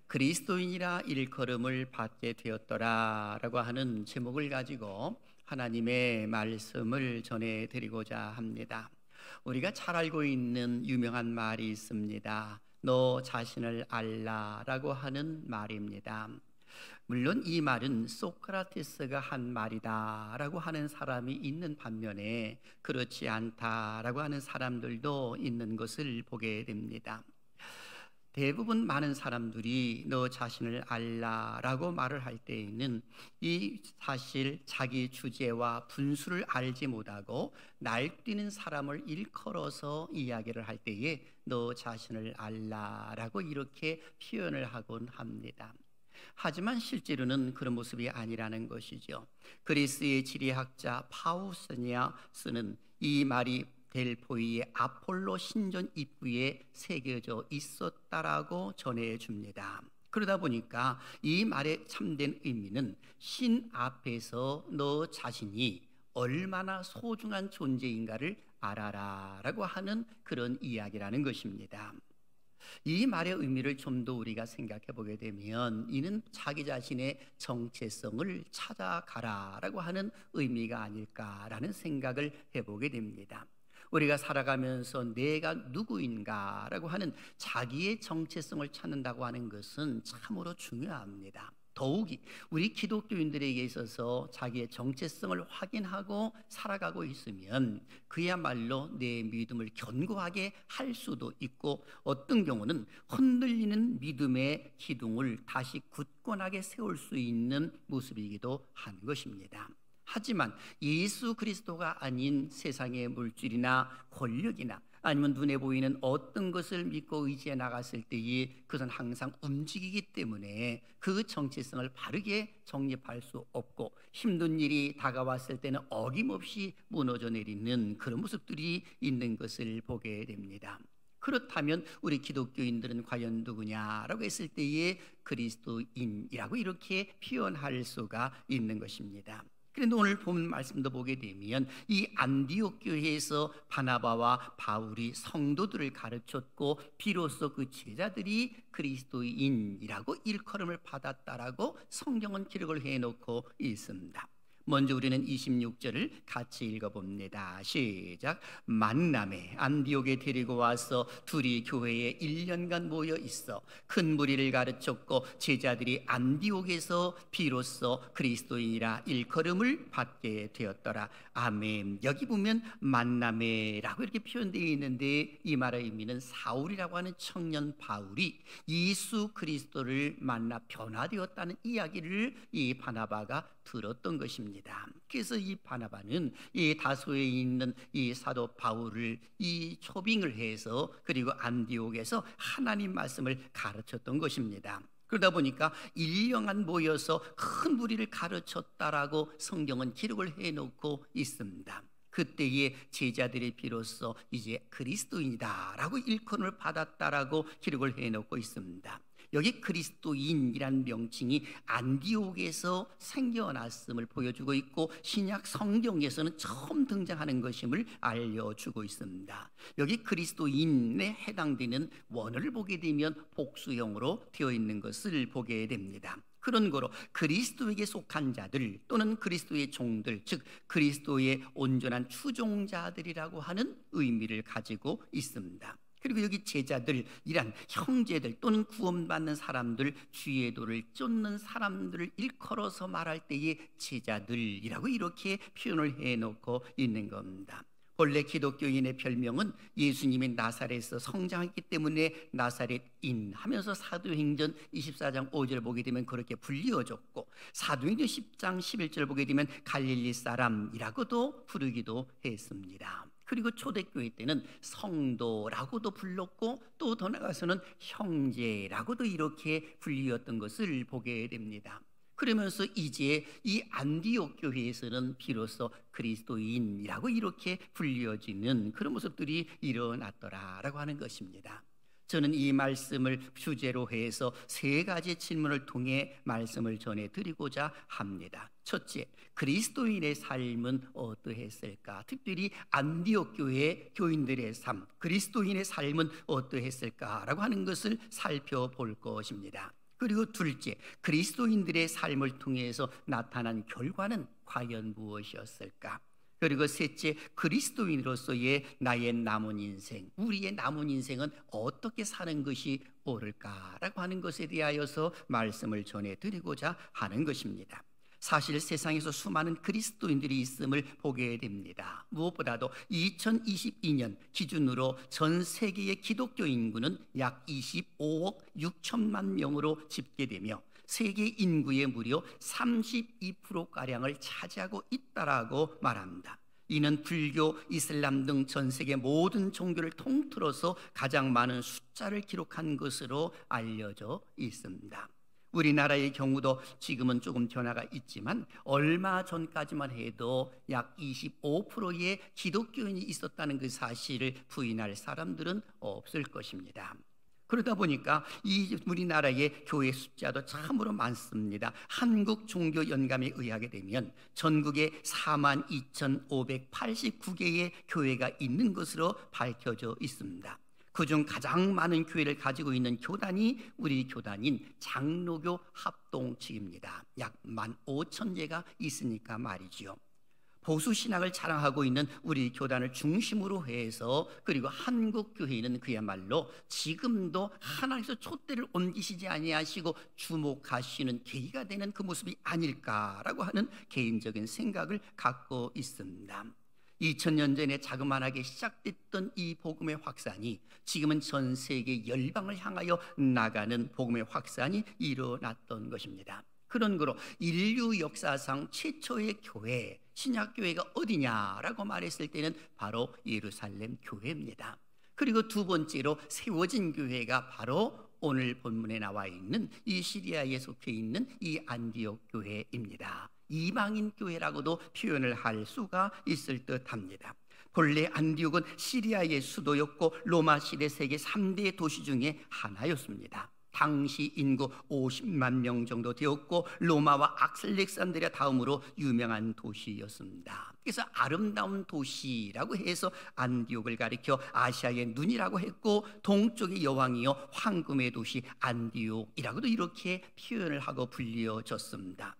그리스도인이라 일컬음을 받게 되었더라 라고 하는 제목을 가지고 하나님의 말씀을 전해드리고자 합니다. 우리가 잘 알고 있는 유명한 말이 있습니다. 너 자신을 알라 라고 하는 말입니다. 물론 이 말은 소크라테스가 한 말이다 라고 하는 사람이 있는 반면에 그렇지 않다 라고 하는 사람들도 있는 것을 보게 됩니다. 대부분 많은 사람들이 너 자신을 알라라고 말을 할 때에는 이 사실 자기 주제와 분수를 알지 못하고 날뛰는 사람을 일컬어서 이야기를 할 때에 너 자신을 알라라고 이렇게 표현을 하곤 합니다. 하지만 실제로는 그런 모습이 아니라는 것이죠. 그리스의 지리학자 파우스니아스는 이 말이 델포이의 아폴로 신전 입구에 새겨져 있었다라고 전해줍니다. 그러다 보니까 이 말의 참된 의미는 신 앞에서 너 자신이 얼마나 소중한 존재인가를 알아라 라고 하는 그런 이야기라는 것입니다. 이 말의 의미를 좀 더 우리가 생각해 보게 되면 이는 자기 자신의 정체성을 찾아가라라고 하는 의미가 아닐까라는 생각을 해보게 됩니다. 우리가 살아가면서 내가 누구인가라고 하는 자기의 정체성을 찾는다고 하는 것은 참으로 중요합니다. 더욱이 우리 기독교인들에게 있어서 자기의 정체성을 확인하고 살아가고 있으면 그야말로 내 믿음을 견고하게 할 수도 있고 어떤 경우는 흔들리는 믿음의 기둥을 다시 굳건하게 세울 수 있는 모습이기도 한 것입니다. 하지만 예수 그리스도가 아닌 세상의 물질이나 권력이나 아니면 눈에 보이는 어떤 것을 믿고 의지해 나갔을 때에 그것은 항상 움직이기 때문에 그 정체성을 바르게 정립할 수 없고 힘든 일이 다가왔을 때는 어김없이 무너져 내리는 그런 모습들이 있는 것을 보게 됩니다. 그렇다면 우리 기독교인들은 과연 누구냐라고 했을 때에 그리스도인이라고 이렇게 표현할 수가 있는 것입니다. 그런데 오늘 본 말씀도 보게 되면 이 안디옥 교회에서 바나바와 바울이 성도들을 가르쳤고 비로소 그 제자들이 그리스도인이라고 일컬음을 받았다라고 성경은 기록을 해놓고 있습니다. 먼저 우리는 26절을 같이 읽어봅니다. 시작. 만남에 안디옥에 데리고 와서 둘이 교회에 1년간 모여 있어 큰 무리를 가르쳤고 제자들이 안디옥에서 비로소 그리스도인이라 일컬음을 받게 되었더라. 아멘. 여기 보면 만남에라고 이렇게 표현되어 있는데 이 말의 의미는 사울이라고 하는 청년 바울이 예수 그리스도를 만나 변화되었다는 이야기를 이 바나바가 들었던 것입니다. 그래서 이 바나바는 이 다소에 있는 이 사도 바울을 이 초빙을 해서 그리고 안디옥에서 하나님 말씀을 가르쳤던 것입니다. 그러다 보니까 1년간 모여서 큰 무리를 가르쳤다라고 성경은 기록을 해놓고 있습니다. 그때의 제자들이 비로소 이제 그리스도인이다라고 일컬음을 받았다라고 기록을 해놓고 있습니다. 여기 그리스도인이란 명칭이 안디옥에서 생겨났음을 보여주고 있고 신약 성경에서는 처음 등장하는 것임을 알려주고 있습니다. 여기 그리스도인에 해당되는 원어를 보게 되면 복수형으로 되어 있는 것을 보게 됩니다. 그런 거로 그리스도에게 속한 자들 또는 그리스도의 종들, 즉 그리스도의 온전한 추종자들이라고 하는 의미를 가지고 있습니다. 그리고 여기 제자들이란 형제들 또는 구원받는 사람들, 주의 도를 쫓는 사람들을 일컬어서 말할 때의 제자들이라고 이렇게 표현을 해놓고 있는 겁니다. 본래 기독교인의 별명은 예수님이 나사렛에서 성장했기 때문에 나사렛인 하면서 사도행전 24장 5절 보게 되면 그렇게 불리어졌고 사도행전 10장 11절 보게 되면 갈릴리 사람이라고도 부르기도 했습니다. 그리고 초대교회 때는 성도라고도 불렀고 또 더 나아가서는 형제라고도 이렇게 불리었던 것을 보게 됩니다. 그러면서 이제 이 안디옥 교회에서는 비로소 그리스도인이라고 이렇게 불려지는 그런 모습들이 일어났더라라고 하는 것입니다. 저는 이 말씀을 주제로 해서 세 가지 질문을 통해 말씀을 전해드리고자 합니다. 첫째, 그리스도인의 삶은 어떠했을까? 특별히 안디옥 교회 교인들의 삶, 그리스도인의 삶은 어떠했을까라고 하는 것을 살펴볼 것입니다. 그리고 둘째, 그리스도인들의 삶을 통해서 나타난 결과는 과연 무엇이었을까? 그리고 셋째, 그리스도인으로서의 나의 남은 인생, 우리의 남은 인생은 어떻게 사는 것이 옳을까라고 하는 것에 대하여서 말씀을 전해드리고자 하는 것입니다. 사실 세상에서 수많은 그리스도인들이 있음을 보게 됩니다. 무엇보다도 2022년 기준으로 전 세계의 기독교 인구는 약 25억 6천만 명으로 집계되며 세계 인구의 무려 32%가량을 차지하고 있다라고 말합니다. 이는 불교, 이슬람 등 전 세계 모든 종교를 통틀어서 가장 많은 숫자를 기록한 것으로 알려져 있습니다. 우리나라의 경우도 지금은 조금 변화가 있지만 얼마 전까지만 해도 약 25%의 기독교인이 있었다는 그 사실을 부인할 사람들은 없을 것입니다. 그러다 보니까 이 우리나라의 교회 숫자도 참으로 많습니다. 한국종교연감에 의하게 되면 전국에 42,589개의 교회가 있는 것으로 밝혀져 있습니다. 그중 가장 많은 교회를 가지고 있는 교단이 우리 교단인 장로교 합동 측입니다. 약 15,000개가 있으니까 말이지요. 보수 신앙을 자랑하고 있는 우리 교단을 중심으로 해서, 그리고 한국 교회는 그야말로 지금도 하나님께서 촛대를 옮기시지 아니하시고 주목하시는 계기가 되는 그 모습이 아닐까라고 하는 개인적인 생각을 갖고 있습니다. 2000년 전에 자그마하게 시작됐던 이 복음의 확산이 지금은 전 세계 열방을 향하여 나가는 복음의 확산이 일어났던 것입니다. 그런 거로 인류 역사상 최초의 교회, 신약교회가 어디냐라고 말했을 때는 바로 예루살렘 교회입니다. 그리고 두 번째로 세워진 교회가 바로 오늘 본문에 나와 있는 이 시리아에 속해 있는 이 안디옥 교회입니다. 이방인 교회라고도 표현을 할 수가 있을 듯합니다. 본래 안디옥은 시리아의 수도였고 로마 시대 세계 3대 도시 중에 하나였습니다. 당시 인구 50만 명 정도 되었고 로마와 알렉산드리아 다음으로 유명한 도시였습니다. 그래서 아름다운 도시라고 해서 안디옥을 가리켜 아시아의 눈이라고 했고, 동쪽의 여왕이요 황금의 도시 안디옥이라고도 이렇게 표현을 하고 불려졌습니다.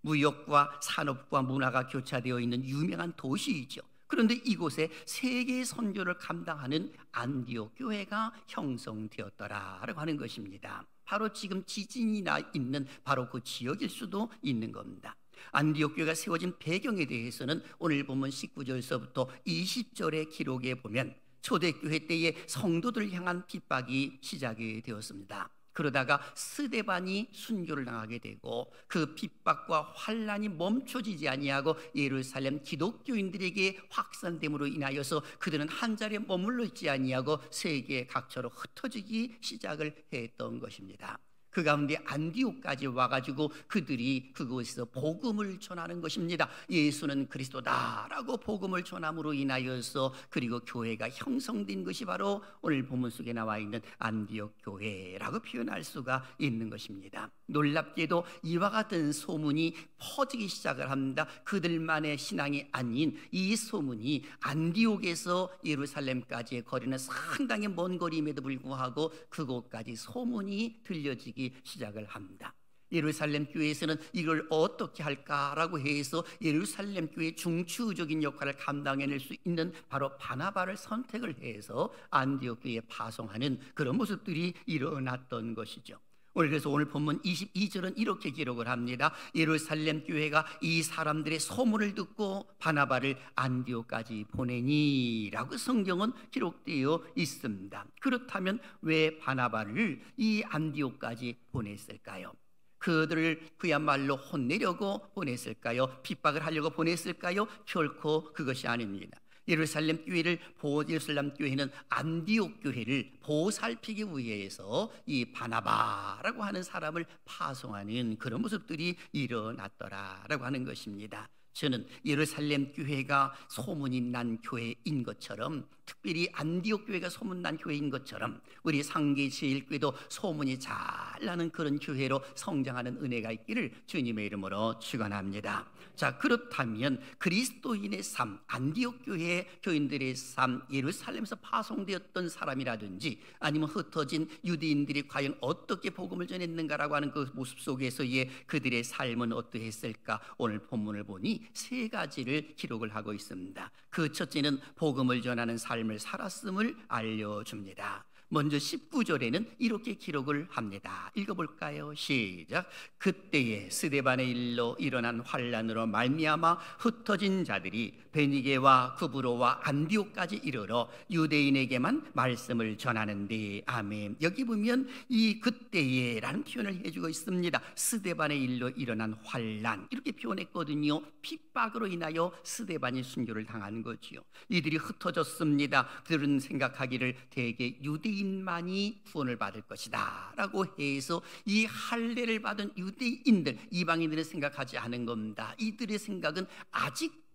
무역과 산업과 문화가 교차되어 있는 유명한 도시이죠. 그런데 이곳에 세계 선교를 감당하는 안디옥 교회가 형성되었더라라고 하는 것입니다. 바로 지금 지진이 나 있는 바로 그 지역일 수도 있는 겁니다. 안디옥 교회가 세워진 배경에 대해서는 오늘 본문 19절서부터 20절의 기록에 보면 초대교회 때에 성도들을 향한 핍박이 시작이 되었습니다. 그러다가 스데반이 순교를 당하게 되고 그 핍박과 환난이 멈춰지지 아니하고 예루살렘 기독교인들에게 확산됨으로 인하여서 그들은 한 자리에 머물러 있지 아니하고 세계 각처로 흩어지기 시작을 했던 것입니다. 그 가운데 안디옥까지 와가지고 그들이 그곳에서 복음을 전하는 것입니다. 예수는 그리스도다라고 복음을 전함으로 인하여서 그리고 교회가 형성된 것이 바로 오늘 본문 속에 나와 있는 안디옥 교회라고 표현할 수가 있는 것입니다. 놀랍게도 이와 같은 소문이 퍼지기 시작을 합니다. 그들만의 신앙이 아닌 이 소문이 안디옥에서 예루살렘까지의 거리는 상당히 먼 거리임에도 불구하고 그곳까지 소문이 들려지기 시작을 합니다. 예루살렘 교회에서는 이걸 어떻게 할까라고 해서 예루살렘 교회의 중추적인 역할을 감당해낼 수 있는 바로 바나바를 선택을 해서 안디옥 교회에 파송하는 그런 모습들이 일어났던 것이죠. 그래서 오늘 본문 22절은 이렇게 기록을 합니다. 예루살렘 교회가 이 사람들의 소문을 듣고 바나바를 안디옥까지 보내니 라고 성경은 기록되어 있습니다. 그렇다면 왜 바나바를 이 안디옥까지 보냈을까요? 그들을 그야말로 혼내려고 보냈을까요? 핍박을 하려고 보냈을까요? 결코 그것이 아닙니다. 예루살렘 교회는 안디옥 교회를 보살피기 위해서 이 바나바라고 하는 사람을 파송하는 그런 모습들이 일어났더라라고 하는 것입니다. 저는 예루살렘 교회가 소문이 난 교회인 것처럼 특별히 안디옥 교회가 소문난 교회인 것처럼 우리 상계 제일교회도 소문이 잘 나는 그런 교회로 성장하는 은혜가 있기를 주님의 이름으로 축원합니다. 자, 그렇다면 그리스도인의 삶, 안디옥 교회의 교인들의 삶, 예루살렘에서 파송되었던 사람이라든지 아니면 흩어진 유대인들이 과연 어떻게 복음을 전했는가라고 하는 그 모습 속에서의 그들의 삶은 어떠했을까? 오늘 본문을 보니 세 가지를 기록을 하고 있습니다. 그 첫째는 복음을 전하는 삶을 살았음을 알려줍니다. 먼저 19절에는 이렇게 기록을 합니다. 읽어볼까요? 시작. 그때에 스데반의 일로 일어난 환란으로 말미암아 흩어진 자들이 베니게와 구브로와 안디옥까지 이르러 유대인에게만 말씀을 전하는데, 아멘. 여기 보면 이 그때에라는 표현을 해주고 있습니다. 스데반의 일로 일어난 환란, 이렇게 표현했거든요. 핍박으로 인하여 스데반이 순교를 당한 거지요. 이들이 흩어졌습니다. 그들은 생각하기를 대개 유대인만이 구원을 받을 것이다 라고 해서 이 할례를 받은 유대인들, 이방인들은 생각하지 않은 겁니다. 이들의 생각은 아직도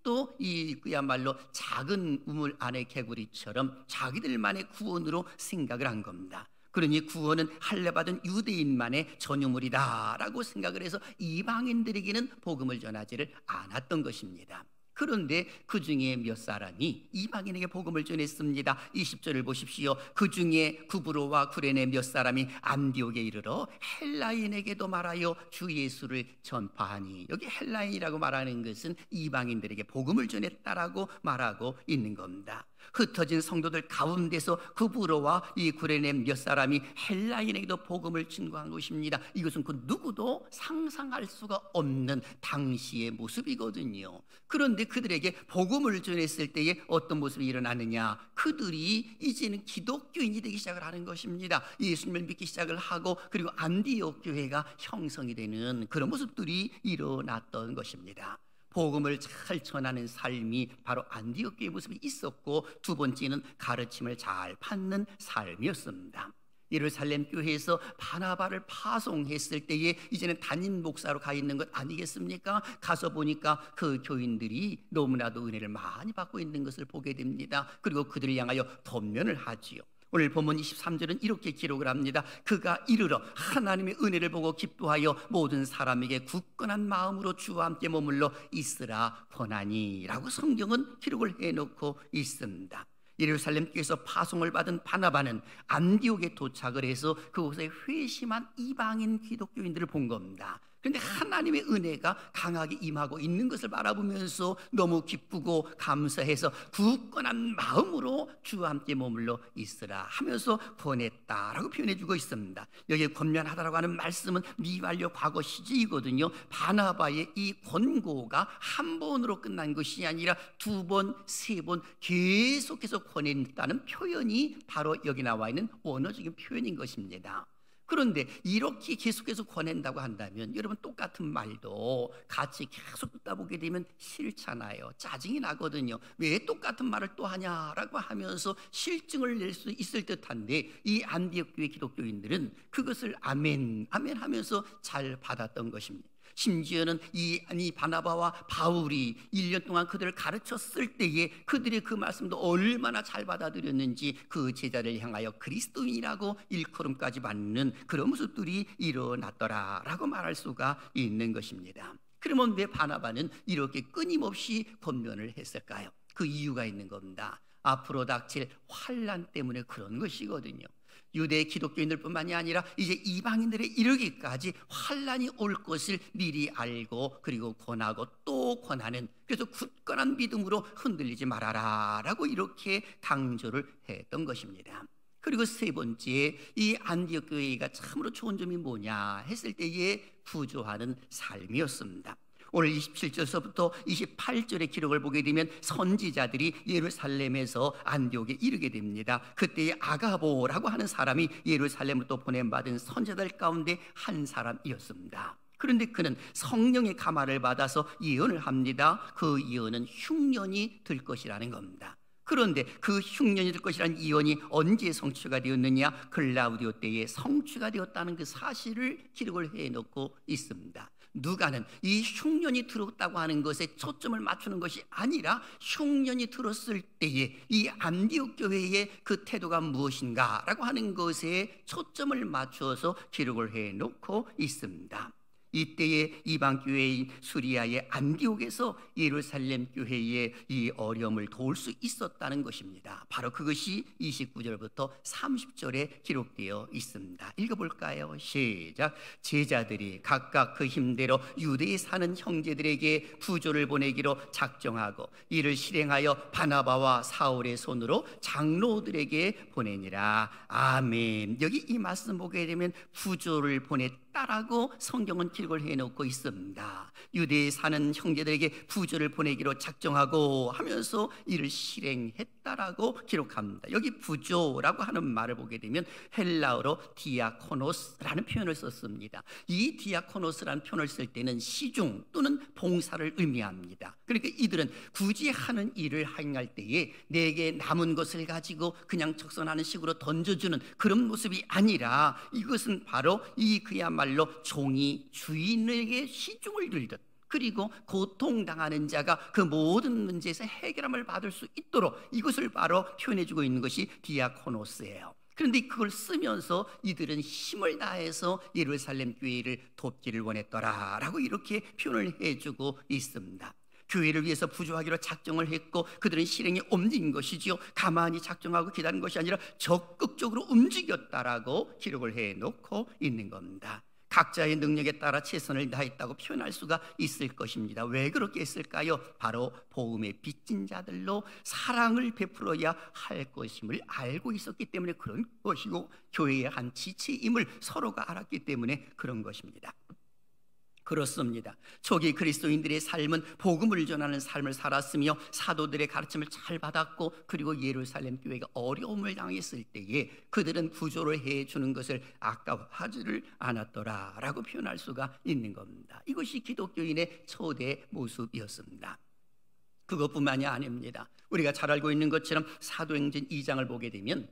그야말로 작은 우물 안의 개구리처럼 자기들만의 구원으로 생각을 한 겁니다. 그러니 구원은 할례받은 유대인만의 전유물이다 라고 생각을 해서 이방인들에게는 복음을 전하지를 않았던 것입니다. 그런데 그 중에 몇 사람이 이방인에게 복음을 전했습니다. 20절을 보십시오. 그 중에 구브로와 구레네 몇 사람이 안디옥에 이르러 헬라인에게도 말하여 주 예수를 전파하니, 여기 헬라인이라고 말하는 것은 이방인들에게 복음을 전했다라고 말하고 있는 겁니다. 흩어진 성도들 가운데서 구브로와 이 구레네 몇 사람이 헬라인에게도 복음을 증거한 것입니다. 이것은 그 누구도 상상할 수가 없는 당시의 모습이거든요. 그런데 그들에게 복음을 전했을 때에 어떤 모습이 일어나느냐? 그들이 이제는 기독교인이 되기 시작을 하는 것입니다. 예수님을 믿기 시작을 하고, 그리고 안디옥 교회가 형성이 되는 그런 모습들이 일어났던 것입니다. 복음을 잘 전하는 삶이 바로 안디옥 교회의 모습이 있었고, 두 번째는 가르침을 잘 받는 삶이었습니다. 예루살렘 교회에서 바나바를 파송했을 때에 이제는 담임 목사로 가 있는 것 아니겠습니까? 가서 보니까 그 교인들이 너무나도 은혜를 많이 받고 있는 것을 보게 됩니다. 그리고 그들을 향하여 권면을 하지요. 오늘 본문 23절은 이렇게 기록을 합니다. 그가 이르러 하나님의 은혜를 보고 기뻐하여 모든 사람에게 굳건한 마음으로 주와 함께 머물러 있으라 권하니 라고 성경은 기록을 해놓고 있습니다. 예루살렘 교회에서 파송을 받은 바나바는 안디옥에 도착을 해서 그곳에 회심한 이방인 기독교인들을 본 겁니다. 그런데 하나님의 은혜가 강하게 임하고 있는 것을 바라보면서 너무 기쁘고 감사해서 굳건한 마음으로 주와 함께 머물러 있으라 하면서 권했다라고 표현해주고 있습니다. 여기에 권면하다라고 하는 말씀은 미완료 과거 시제이거든요. 바나바의 이 권고가 한 번으로 끝난 것이 아니라 두 번, 세 번 계속해서 권했다는 표현이 바로 여기 나와 있는 원어적인 표현인 것입니다. 그런데 이렇게 계속해서 권한다고 한다면 여러분, 똑같은 말도 같이 계속 듣다 보게 되면 싫잖아요. 짜증이 나거든요. 왜 똑같은 말을 또 하냐라고 하면서 실증을 낼 수 있을 듯한데, 이 안디옥 교회 기독교인들은 그것을 아멘 아멘 하면서 잘 받았던 것입니다. 심지어는 이 바나바와 바울이 1년 동안 그들을 가르쳤을 때에 그들의 그 말씀도 얼마나 잘 받아들였는지 그 제자를 향하여 그리스도인이라고 일컬음까지 받는 그런 모습들이 일어났더라라고 말할 수가 있는 것입니다. 그러면 왜 바나바는 이렇게 끊임없이 권면을 했을까요? 그 이유가 있는 겁니다. 앞으로 닥칠 환난 때문에 그런 것이거든요. 유대 기독교인들뿐만이 아니라 이제 이방인들에 이르기까지 환난이 올 것을 미리 알고, 그리고 권하고 또 권하는, 그래서 굳건한 믿음으로 흔들리지 말아라 라고 이렇게 강조를 했던 것입니다. 그리고 세 번째, 이 안디옥 교회가 참으로 좋은 점이 뭐냐 했을 때에 구조하는 삶이었습니다. 오늘 27절서부터 28절의 기록을 보게 되면 선지자들이 예루살렘에서 안디옥에 이르게 됩니다. 그때 아가보라고 하는 사람이 예루살렘으로 또 보냄받은 선지자들 가운데 한 사람이었습니다. 그런데 그는 성령의 감화를 받아서 예언을 합니다. 그 예언은 흉년이 들 것이라는 겁니다. 그런데 그 흉년이 될 것이라는 예언이 언제 성취가 되었느냐? 글라우디오 때에 성취가 되었다는 그 사실을 기록을 해놓고 있습니다. 누가는 이 흉년이 들었다고 하는 것에 초점을 맞추는 것이 아니라 흉년이 들었을 때에 이 안디옥 교회의 그 태도가 무엇인가라고 하는 것에 초점을 맞추어서 기록을 해놓고 있습니다. 이때에 이방 교회인 수리아의 안디옥에서 예루살렘 교회의 이 어려움을 도울 수 있었다는 것입니다. 바로 그것이 29절부터 30절에 기록되어 있습니다. 읽어볼까요? 시작. 제자들이 각각 그 힘대로 유대에 사는 형제들에게 부조를 보내기로 작정하고 이를 실행하여 바나바와 사울의 손으로 장로들에게 보내니라. 아멘. 여기 이 말씀 보게 되면 부조를 보냈다라고 성경은 기록을 해놓고 있습니다. 유대에 사는 형제들에게 부조를 보내기로 작정하고 하면서 이를 실행했다라고 기록합니다. 여기 부조라고 하는 말을 보게 되면 헬라어로 디아코노스라는 표현을 썼습니다. 이 디아코노스라는 표현을 쓸 때는 시중 또는 봉사를 의미합니다. 그러니까 이들은 굳이 하는 일을 행할 때에 내게 남은 것을 가지고 그냥 적선하는 식으로 던져주는 그런 모습이 아니라 이것은 바로 이 그야말로 종이 주인에게 시중을 들듯, 그리고 고통당하는 자가 그 모든 문제에서 해결함을 받을 수 있도록 이것을 바로 표현해주고 있는 것이 디아코노스예요. 그런데 그걸 쓰면서 이들은 힘을 다해서 예루살렘 교회를 돕기를 원했더라 라고 이렇게 표현을 해주고 있습니다. 교회를 위해서 부조하기로 작정을 했고 그들은 실행에 옮긴 것이지요. 가만히 작정하고 기다린 것이 아니라 적극적으로 움직였다라고 기록을 해놓고 있는 겁니다. 각자의 능력에 따라 최선을 다했다고 표현할 수가 있을 것입니다. 왜 그렇게 했을까요? 바로 복음의 빚진 자들로 사랑을 베풀어야 할 것임을 알고 있었기 때문에 그런 것이고, 교회의 한 지체임을 서로가 알았기 때문에 그런 것입니다. 그렇습니다. 초기 그리스도인들의 삶은 복음을 전하는 삶을 살았으며 사도들의 가르침을 잘 받았고, 그리고 예루살렘 교회가 어려움을 당했을 때에 그들은 구조를 해주는 것을 아까워하지를 않았더라라고 표현할 수가 있는 겁니다. 이것이 기독교인의 초대 모습이었습니다. 그것뿐만이 아닙니다. 우리가 잘 알고 있는 것처럼 사도행전 2장을 보게 되면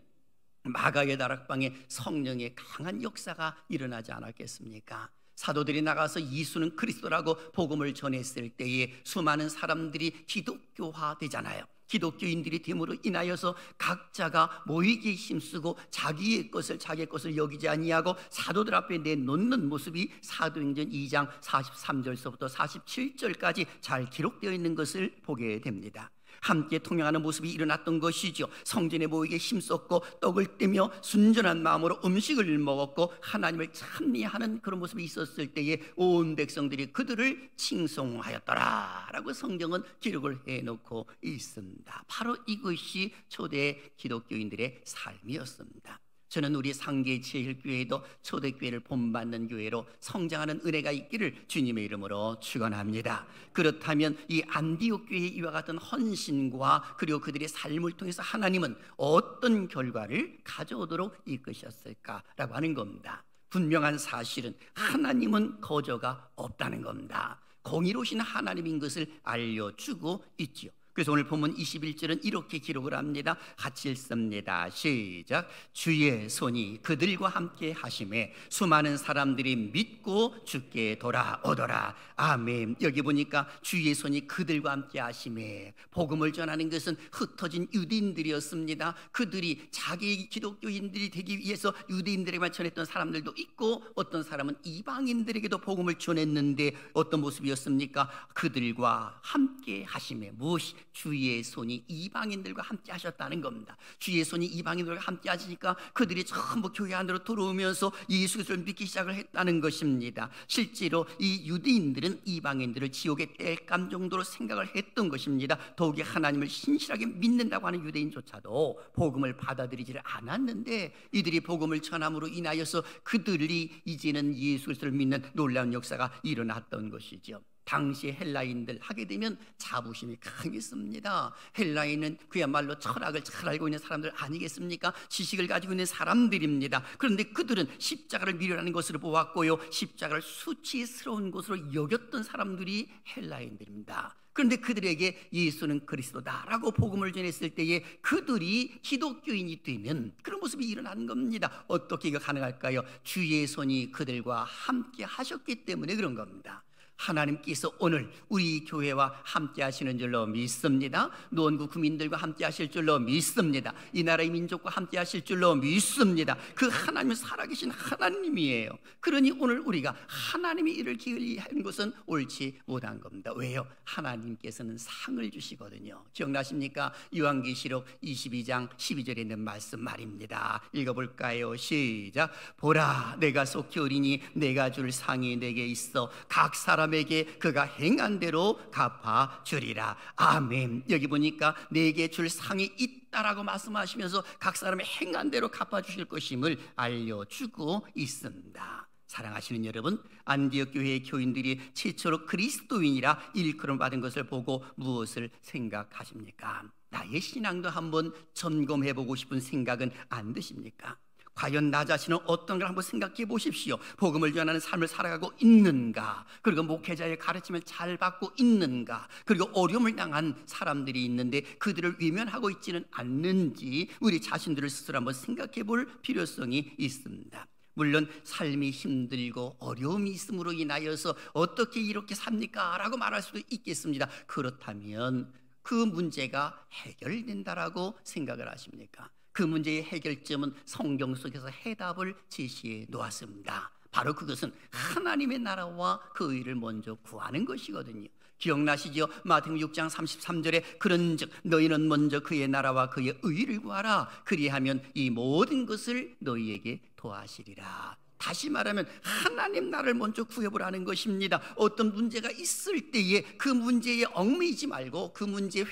마가의 다락방에 성령의 강한 역사가 일어나지 않았겠습니까? 사도들이 나가서 예수는 그리스도라고 복음을 전했을 때에 수많은 사람들이 기독교화 되잖아요. 기독교인들이 됨으로 인하여서 각자가 모이기에 힘쓰고 자기의 것을 여기지 아니하고 사도들 앞에 내놓는 모습이 사도행전 2장 43절서부터 47절까지 잘 기록되어 있는 것을 보게 됩니다. 함께 통행하는 모습이 일어났던 것이죠. 성전에 모이게 힘썼고 떡을 떼며 순전한 마음으로 음식을 먹었고 하나님을 찬미하는 그런 모습이 있었을 때에 온 백성들이 그들을 칭송하였더라 라고 성경은 기록을 해놓고 있습니다. 바로 이것이 초대 기독교인들의 삶이었습니다. 저는 우리 상계제일교회도 초대교회를 본받는 교회로 성장하는 은혜가 있기를 주님의 이름으로 축원합니다. 그렇다면 이 안디옥 교회의 이와 같은 헌신과 그리고 그들의 삶을 통해서 하나님은 어떤 결과를 가져오도록 이끄셨을까라고 하는 겁니다. 분명한 사실은 하나님은 거저가 없다는 겁니다. 공의로우신 하나님인 것을 알려주고 있지요. 그래서 오늘 본문 21절은 이렇게 기록을 합니다. 같이 읽습니다. 시작. 주의 손이 그들과 함께 하심에 수많은 사람들이 믿고 주께 돌아오더라. 아멘. 여기 보니까 주의 손이 그들과 함께 하심에, 복음을 전하는 것은 흩어진 유대인들이었습니다. 그들이 자기 기독교인들이 되기 위해서 유대인들에게만 전했던 사람들도 있고, 어떤 사람은 이방인들에게도 복음을 전했는데 어떤 모습이었습니까? 그들과 함께 하심에, 무엇이? 주의 손이 이방인들과 함께 하셨다는 겁니다. 주의 손이 이방인들과 함께 하시니까 그들이 전부 교회 안으로 들어오면서 예수 그리스도를 믿기 시작을 했다는 것입니다. 실제로 이 유대인들은 이방인들을 지옥에 뗄감 정도로 생각을 했던 것입니다. 더욱이 하나님을 신실하게 믿는다고 하는 유대인조차도 복음을 받아들이지를 않았는데, 이들이 복음을 전함으로 인하여서 그들이 이제는 예수 그리스도를 믿는 놀라운 역사가 일어났던 것이죠. 당시 헬라인들 하게 되면 자부심이 강했습니다. 헬라인은 그야말로 철학을 잘 알고 있는 사람들 아니겠습니까? 지식을 가지고 있는 사람들입니다. 그런데 그들은 십자가를 미련한 것으로 보았고요, 십자가를 수치스러운 것으로 여겼던 사람들이 헬라인들입니다. 그런데 그들에게 예수는 그리스도다라고 복음을 전했을 때에 그들이 기독교인이 되면 그런 모습이 일어나는 겁니다. 어떻게 이거 가능할까요? 주의 손이 그들과 함께 하셨기 때문에 그런 겁니다. 하나님께서 오늘 우리 교회와 함께 하시는 줄로 믿습니다. 노원구 구민들과 함께 하실 줄로 믿습니다. 이 나라의 민족과 함께 하실 줄로 믿습니다. 그 하나님은 살아계신 하나님이에요. 그러니 오늘 우리가 하나님의 일을 기울이 한 것은 옳지 못한 겁니다. 왜요? 하나님께서는 상을 주시거든요. 기억나십니까? 요한계시록 22장 12절에 있는 말씀 말입니다. 읽어볼까요? 시작. 보라, 내가 속히 오리니 내가 줄 상이 내게 있어 각 사람에게 그가 행한 대로 갚아 주리라. 아멘. 여기 보니까 내게 줄 상이 있다라고 말씀하시면서 각 사람의 행한 대로 갚아 주실 것임을 알려주고 있습니다. 사랑하시는 여러분, 안디옥 교회의 교인들이 최초로 그리스도인이라 일컬음 받은 것을 보고 무엇을 생각하십니까? 나의 신앙도 한번 점검해보고 싶은 생각은 안 드십니까? 과연 나 자신은 어떤 걸 한번 생각해 보십시오. 복음을 전하는 삶을 살아가고 있는가? 그리고 목회자의 가르침을 잘 받고 있는가? 그리고 어려움을 당한 사람들이 있는데 그들을 외면하고 있지는 않는지 우리 자신들을 스스로 한번 생각해 볼 필요성이 있습니다. 물론 삶이 힘들고 어려움이 있음으로 인하여서 어떻게 이렇게 삽니까? 라고 말할 수도 있겠습니다. 그렇다면 그 문제가 해결된다라고 생각을 하십니까? 그 문제의 해결점은 성경 속에서 해답을 제시해 놓았습니다. 바로 그것은 하나님의 나라와 그 의를 먼저 구하는 것이거든요. 기억나시죠? 마태복음 6장 33절에 그런즉 너희는 먼저 그의 나라와 그의 의를 구하라. 그리하면 이 모든 것을 너희에게 더하시리라. 다시 말하면 하나님 나라를 먼저 구해보라는 것입니다. 어떤 문제가 있을 때에 그 문제에 얽매이지 말고 그 문제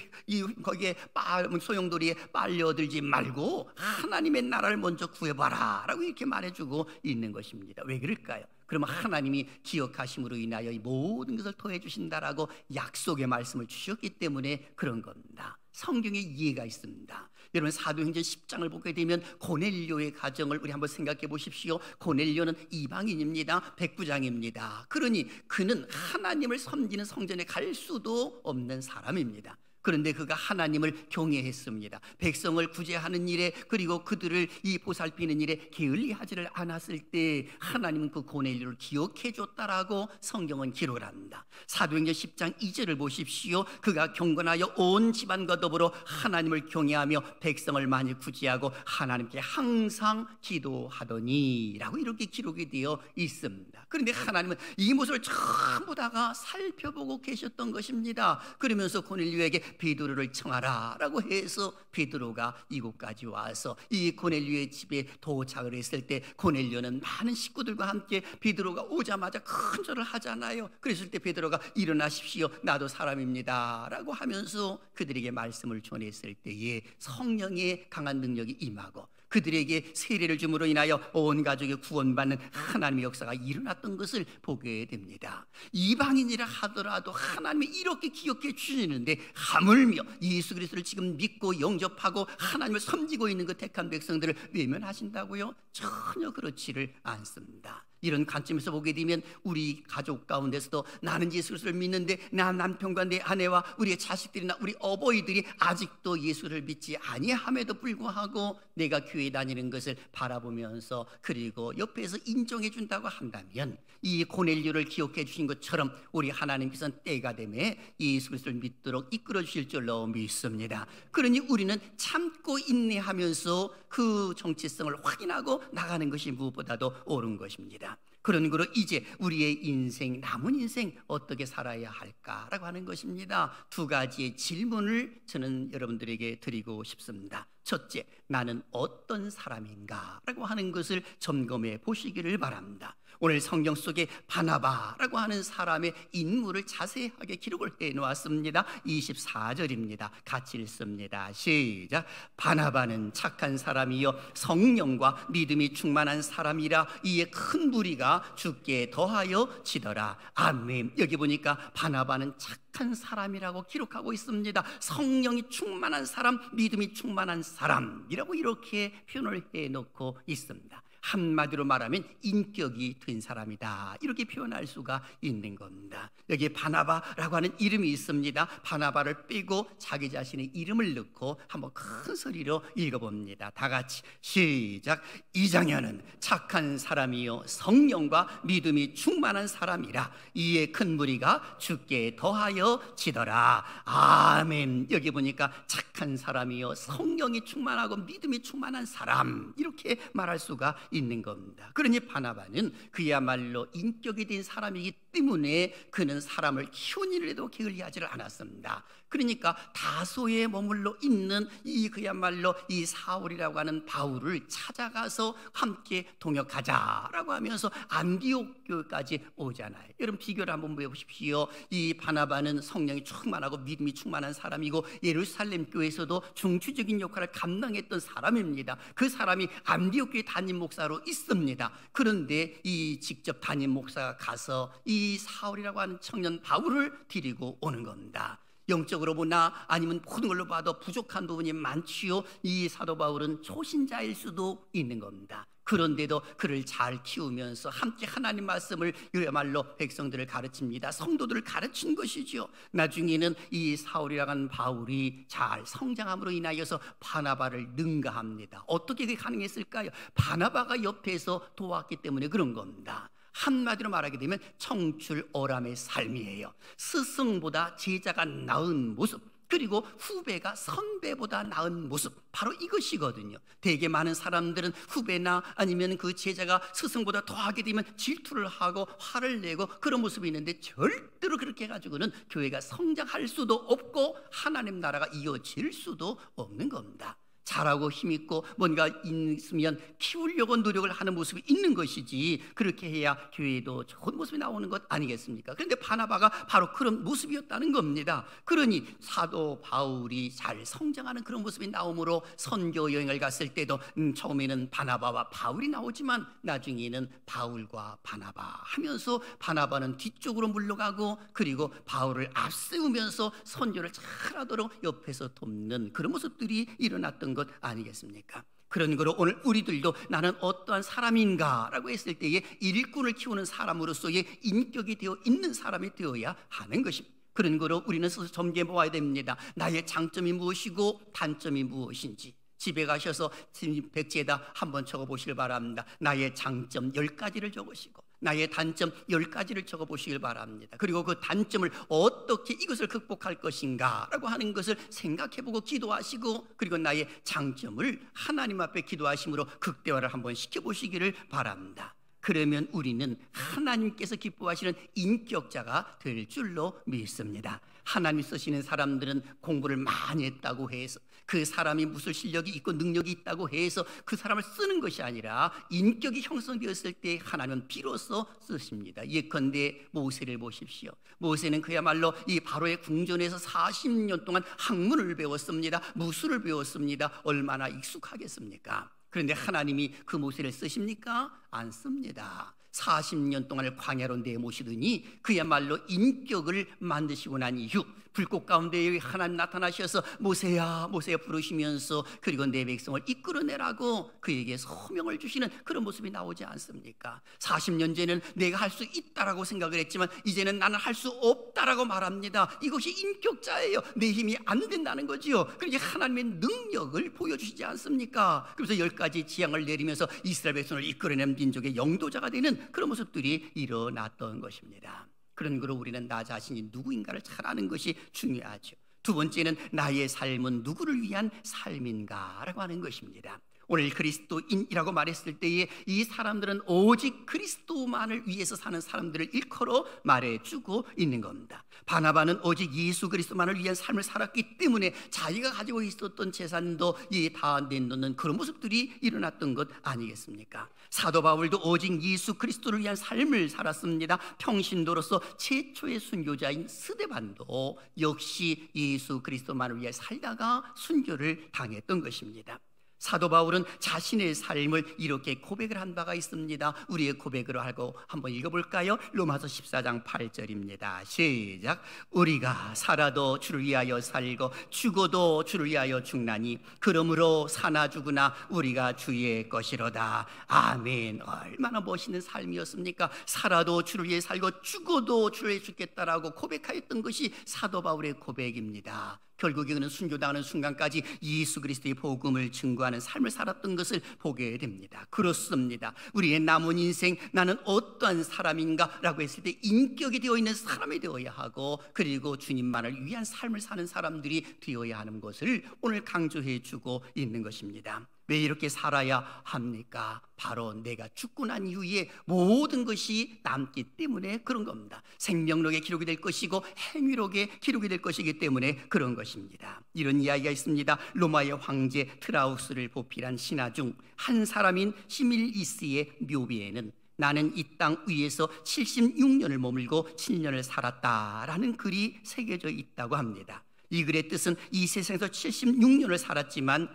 거기에 소용돌이에 빨려들지 말고 하나님의 나라를 먼저 구해봐라 라고 이렇게 말해주고 있는 것입니다. 왜 그럴까요? 그러면 하나님이 기억하심으로 인하여 이 모든 것을 토해 주신다라고 약속의 말씀을 주셨기 때문에 그런 겁니다. 성경에 이해가 있습니다. 여러분 사도행전 10장을 보게 되면 고넬료의 가정을 우리 한번 생각해 보십시오. 고넬료는 이방인입니다. 백부장입니다. 그러니 그는 하나님을 섬기는 성전에 갈 수도 없는 사람입니다. 그런데 그가 하나님을 경외했습니다. 백성을 구제하는 일에 그리고 그들을 이 보살피는 일에 게을리하지를 않았을 때 하나님은 그 고넬료를 기억해 줬다라고 성경은 기록을 합니다. 사도행전 10장 2절을 보십시오. 그가 경건하여 온 집안과 더불어 하나님을 경외하며 백성을 많이 구제하고 하나님께 항상 기도하더니 라고 이렇게 기록이 되어 있습니다. 그런데 하나님은 이 모습을 전부 다가 살펴보고 계셨던 것입니다. 그러면서 고넬료에게 베드로를 청하라 라고 해서 베드로가 이곳까지 와서 이 고넬료의 집에 도착을 했을 때 고넬료는 많은 식구들과 함께 베드로가 오자마자 큰 절을 하잖아요. 그랬을 때 베드로가 일어나십시오, 나도 사람입니다 라고 하면서 그들에게 말씀을 전했을 때에 성령의 강한 능력이 임하고 그들에게 세례를 줌으로 인하여 온 가족이 구원받는 하나님의 역사가 일어났던 것을 보게 됩니다. 이방인이라 하더라도 하나님이 이렇게 기억해 주시는데 하물며 예수 그리스도를 지금 믿고 영접하고 하나님을 섬기고 있는 그 택한 백성들을 외면하신다고요? 전혀 그렇지를 않습니다. 이런 관점에서 보게 되면 우리 가족 가운데서도 나는 예수 그리스도를 믿는데 나 남편과 내 아내와 우리의 자식들이나 우리 어버이들이 아직도 예수를 믿지 아니함에도 불구하고 내가 교회 다니는 것을 바라보면서 그리고 옆에서 인정해 준다고 한다면 이 고넬료를 기억해 주신 것처럼 우리 하나님께서는 때가 되매 예수 그리스도를 믿도록 이끌어 주실 줄로 믿습니다. 그러니 우리는 참고 인내하면서 그 정체성을 확인하고 나가는 것이 무엇보다도 옳은 것입니다. 그런 거로 이제 우리의 인생, 남은 인생 어떻게 살아야 할까라고 하는 것입니다. 두 가지의 질문을 저는 여러분들에게 드리고 싶습니다. 첫째, 나는 어떤 사람인가? 라고 하는 것을 점검해 보시기를 바랍니다. 오늘 성경 속에 바나바라고 하는 사람의 인물을 자세하게 기록을 해놓았습니다. 24절입니다. 같이 읽습니다. 시작. 바나바는 착한 사람이요 성령과 믿음이 충만한 사람이라 이에 큰 무리가 주께 더하여 지더라. 아멘. 여기 보니까 바나바는 착한 사람이라고 기록하고 있습니다. 성령이 충만한 사람, 믿음이 충만한 사람이라고 이렇게 표현을 해놓고 있습니다. 한마디로 말하면 인격이 된 사람이다, 이렇게 표현할 수가 있는 겁니다. 여기에 바나바라고 하는 이름이 있습니다. 바나바를 빼고 자기 자신의 이름을 넣고 한번 큰 소리로 읽어봅니다. 다 같이 시작. 이장현은 착한 사람이요 성령과 믿음이 충만한 사람이라 이에 큰 무리가 주께 더하여 지더라. 아멘. 여기 보니까 착한 사람이요 성령이 충만하고 믿음이 충만한 사람, 이렇게 말할 수가 있는 겁니다. 그러니 바나바는 그야말로 인격이 된 사람이기 때문에 그는 사람을 키운 일에도 게을리하지를 않았습니다. 그러니까 다소에 머물러 있는 이 그야말로 이 사울이라고 하는 바울을 찾아가서 함께 동역하자라고 하면서 안디옥 교회까지 오잖아요. 여러분 비교를 한번 해보십시오. 이 바나바는 성령이 충만하고 믿음이 충만한 사람이고 예루살렘 교회에서도 중추적인 역할을 감당했던 사람입니다. 그 사람이 안디옥 교회 담임 목사로 있습니다. 그런데 이 직접 담임 목사가 가서 이 사울이라고 하는 청년 바울을 데리고 오는 겁니다. 영적으로 보나 아니면 모든 걸로 봐도 부족한 부분이 많지요. 이 사도 바울은 초신자일 수도 있는 겁니다. 그런데도 그를 잘 키우면서 함께 하나님 말씀을 그야말로 백성들을 가르칩니다. 성도들을 가르친 것이죠. 나중에는 이 사울이라고 하는 바울이 잘 성장함으로 인하여서 바나바를 능가합니다. 어떻게 그게 가능했을까요? 바나바가 옆에서 도왔기 때문에 그런 겁니다. 한마디로 말하게 되면 청출어람의 삶이에요. 스승보다 제자가 나은 모습, 그리고 후배가 선배보다 나은 모습, 바로 이것이거든요. 되게 많은 사람들은 후배나 아니면 그 제자가 스승보다 더하게 되면 질투를 하고 화를 내고 그런 모습이 있는데, 절대로 그렇게 해가지고는 교회가 성장할 수도 없고 하나님 나라가 이어질 수도 없는 겁니다. 잘하고 힘있고 뭔가 있으면 키우려고 노력을 하는 모습이 있는 것이지, 그렇게 해야 교회도 좋은 모습이 나오는 것 아니겠습니까? 그런데 바나바가 바로 그런 모습이었다는 겁니다. 그러니 사도 바울이 잘 성장하는 그런 모습이 나오므로 선교 여행을 갔을 때도 처음에는 바나바와 바울이 나오지만 나중에는 바울과 바나바 하면서 바나바는 뒤쪽으로 물러가고 그리고 바울을 앞세우면서 선교를 잘하도록 옆에서 돕는 그런 모습들이 일어났던 것 아니겠습니까? 그런 거로 오늘 우리들도 나는 어떠한 사람인가 라고 했을 때에 일꾼을 키우는 사람으로서의 인격이 되어 있는 사람이 되어야 하는 것입니다. 그런 거로 우리는 스스로 점검해 보아야 됩니다. 나의 장점이 무엇이고 단점이 무엇인지 집에 가셔서 백지에다 한번 적어보시길 바랍니다. 나의 장점 10가지를 적으시고 나의 단점 10가지를 적어보시길 바랍니다. 그리고 그 단점을 어떻게 이것을 극복할 것인가 라고 하는 것을 생각해보고 기도하시고, 그리고 나의 장점을 하나님 앞에 기도하심으로 극대화를 한번 시켜보시기를 바랍니다. 그러면 우리는 하나님께서 기뻐하시는 인격자가 될 줄로 믿습니다. 하나님 쓰시는 사람들은 공부를 많이 했다고 해서, 그 사람이 무슨 실력이 있고 능력이 있다고 해서 그 사람을 쓰는 것이 아니라 인격이 형성되었을 때 하나님은 비로소 쓰십니다. 예컨대 모세를 보십시오. 모세는 그야말로 이 바로의 궁전에서 40년 동안 학문을 배웠습니다. 무술을 배웠습니다. 얼마나 익숙하겠습니까? 그런데 하나님이 그 모세를 쓰십니까? 안 씁니다. 40년 동안을 광야로 내모시더니 그야말로 인격을 만드시고 난 이후 불꽃 가운데 하나님 나타나셔서 모세야 모세야 부르시면서 그리고 내 백성을 이끌어내라고 그에게 소명을 주시는 그런 모습이 나오지 않습니까? 40년 전에는 내가 할 수 있다라고 생각을 했지만 이제는 나는 할 수 없다라고 말합니다. 이것이 인격자예요. 내 힘이 안 된다는 거지요. 그러니까 하나님의 능력을 보여주시지 않습니까? 그래서 10가지 지향을 내리면서 이스라엘 백성을 이끌어낸 민족의 영도자가 되는 그런 모습들이 일어났던 것입니다. 그런 거로 우리는 나 자신이 누구인가를 잘 아는 것이 중요하죠. 두 번째는 나의 삶은 누구를 위한 삶인가라고 하는 것입니다. 오늘 그리스도인이라고 말했을 때에 이 사람들은 오직 그리스도만을 위해서 사는 사람들을 일컬어 말해주고 있는 겁니다. 바나바는 오직 예수 그리스도만을 위한 삶을 살았기 때문에 자기가 가지고 있었던 재산도 다 내놓는 그런 모습들이 일어났던 것 아니겠습니까? 사도 바울도 오직 예수 그리스도를 위한 삶을 살았습니다. 평신도로서 최초의 순교자인 스데반도 역시 예수 그리스도만을 위해 살다가 순교를 당했던 것입니다. 사도 바울은 자신의 삶을 이렇게 고백을 한 바가 있습니다. 우리의 고백으로 하고 한번 읽어볼까요? 로마서 14장 8절입니다. 시작. 우리가 살아도 주를 위하여 살고 죽어도 주를 위하여 죽나니 그러므로 사나 죽으나 우리가 주의 것이로다. 아멘. 얼마나 멋있는 삶이었습니까? 살아도 주를 위해 살고 죽어도 주를 위해 죽겠다라고 고백하였던 것이 사도 바울의 고백입니다. 결국에 그는 순교당하는 순간까지 예수 그리스도의 복음을 증거하는 삶을 살았던 것을 보게 됩니다. 그렇습니다. 우리의 남은 인생, 나는 어떠한 사람인가 라고 했을 때 인격이 되어 있는 사람이 되어야 하고, 그리고 주님만을 위한 삶을 사는 사람들이 되어야 하는 것을 오늘 강조해 주고 있는 것입니다. 왜 이렇게 살아야 합니까? 바로 내가 죽고 난 이후에 모든 것이 남기 때문에 그런 겁니다. 생명록에 기록이 될 것이고 행위록에 기록이 될 것이기 때문에 그런 것입니다. 이런 이야기가 있습니다. 로마의 황제 트라우스를 보필한 신하 중 한 사람인 시밀리스의 묘비에는 나는 이 땅 위에서 76년을 머물고 7년을 살았다라는 글이 새겨져 있다고 합니다. 이 글의 뜻은 이 세상에서 76년을 살았지만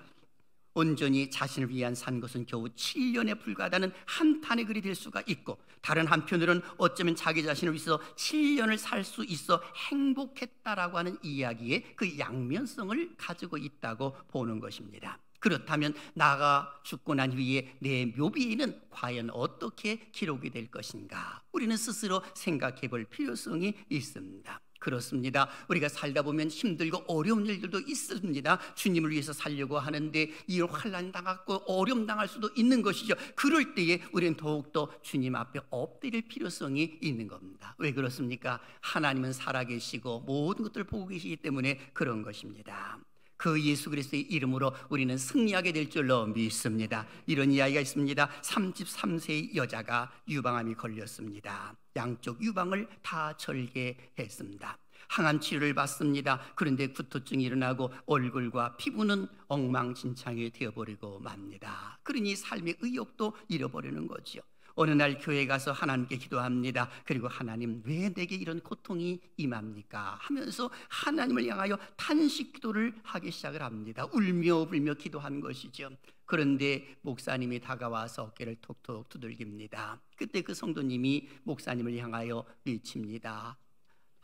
온전히 자신을 위한 산 것은 겨우 7년에 불과하다는 한탄의 글이 될 수가 있고, 다른 한편으로는 어쩌면 자기 자신을 위해서 7년을 살 수 있어 행복했다라고 하는 이야기의 그 양면성을 가지고 있다고 보는 것입니다. 그렇다면 나가 죽고 난 후에 내 묘비에는 과연 어떻게 기록이 될 것인가? 우리는 스스로 생각해 볼 필요성이 있습니다. 그렇습니다. 우리가 살다 보면 힘들고 어려운 일들도 있습니다. 주님을 위해서 살려고 하는데 이 환난 당하고 어려움 당할 수도 있는 것이죠. 그럴 때에 우리는 더욱더 주님 앞에 엎드릴 필요성이 있는 겁니다. 왜 그렇습니까? 하나님은 살아계시고 모든 것들을 보고 계시기 때문에 그런 것입니다. 그 예수 그리스도의 이름으로 우리는 승리하게 될 줄로 믿습니다. 이런 이야기가 있습니다. 33세의 여자가 유방암이 걸렸습니다. 양쪽 유방을 다 절개했습니다. 항암 치료를 받습니다. 그런데 구토증이 일어나고 얼굴과 피부는 엉망진창이 되어버리고 맙니다. 그러니 삶의 의욕도 잃어버리는 거죠. 어느 날 교회에 가서 하나님께 기도합니다. 그리고 하나님, 왜 내게 이런 고통이 임합니까? 하면서 하나님을 향하여 탄식 기도를 하기 시작을 합니다. 울며 불며 기도한 것이죠. 그런데 목사님이 다가와서 어깨를 톡톡 두들깁니다. 그때 그 성도님이 목사님을 향하여 외칩니다.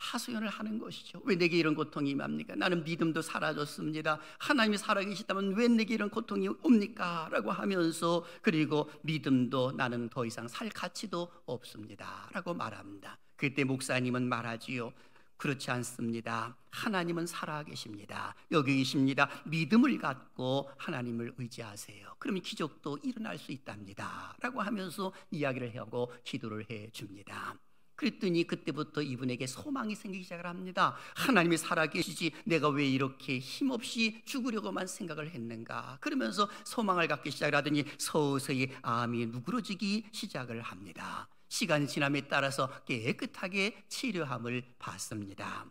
하소연을 하는 것이죠. 왜 내게 이런 고통이 임합니까? 나는 믿음도 사라졌습니다. 하나님이 살아계시다면 왜 내게 이런 고통이 옵니까? 라고 하면서, 그리고 믿음도 나는 더 이상 살 가치도 없습니다 라고 말합니다. 그때 목사님은 말하지요. 그렇지 않습니다. 하나님은 살아계십니다. 여기 계십니다. 믿음을 갖고 하나님을 의지하세요. 그러면 기적도 일어날 수 있답니다 라고 하면서 이야기를 하고 기도를 해줍니다. 그랬더니 그때부터 이분에게 소망이 생기기 시작을 합니다. 하나님이 살아계시지 내가 왜 이렇게 힘없이 죽으려고만 생각을 했는가? 그러면서 소망을 갖기 시작을 하더니 서서히 암이 누그러지기 시작을 합니다. 시간이 지남에 따라서 깨끗하게 치료함을 받습니다.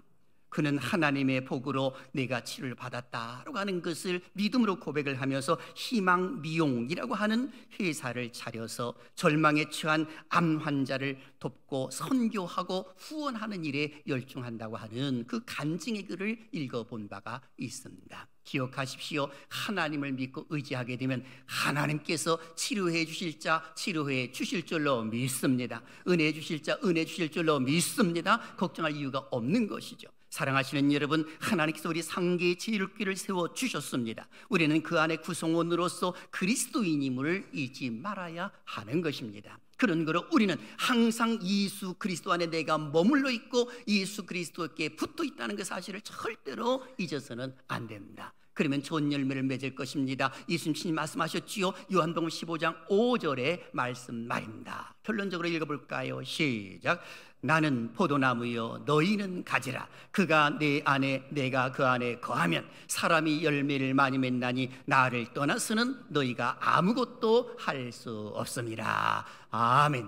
그는 하나님의 복으로 내가 치료를 받았다라고 하는 것을 믿음으로 고백을 하면서 희망미용이라고 하는 회사를 차려서 절망에 처한 암 환자를 돕고 선교하고 후원하는 일에 열중한다고 하는 그 간증의 글을 읽어본 바가 있습니다. 기억하십시오. 하나님을 믿고 의지하게 되면 하나님께서 치료해 주실 자 치료해 주실 줄로 믿습니다. 은혜 주실 자 은혜 주실 줄로 믿습니다. 걱정할 이유가 없는 것이죠. 사랑하시는 여러분, 하나님께서 우리 상계의 지름길을 세워주셨습니다. 우리는 그 안에 구성원으로서 그리스도인임을 잊지 말아야 하는 것입니다. 그런 거로 우리는 항상 예수 그리스도 안에 내가 머물러 있고 예수 그리스도께 붙어 있다는 그 사실을 절대로 잊어서는 안 됩니다. 그러면 좋은 열매를 맺을 것입니다. 예수님이 말씀하셨지요. 요한복음 15장 5절의 말씀 말입니다. 결론적으로 읽어볼까요? 시작. 나는 포도나무요 너희는 가지라. 그가 내 안에 내가 그 안에 거하면 사람이 열매를 많이 맺나니 나를 떠나서는 너희가 아무것도 할 수 없습니다. 아멘.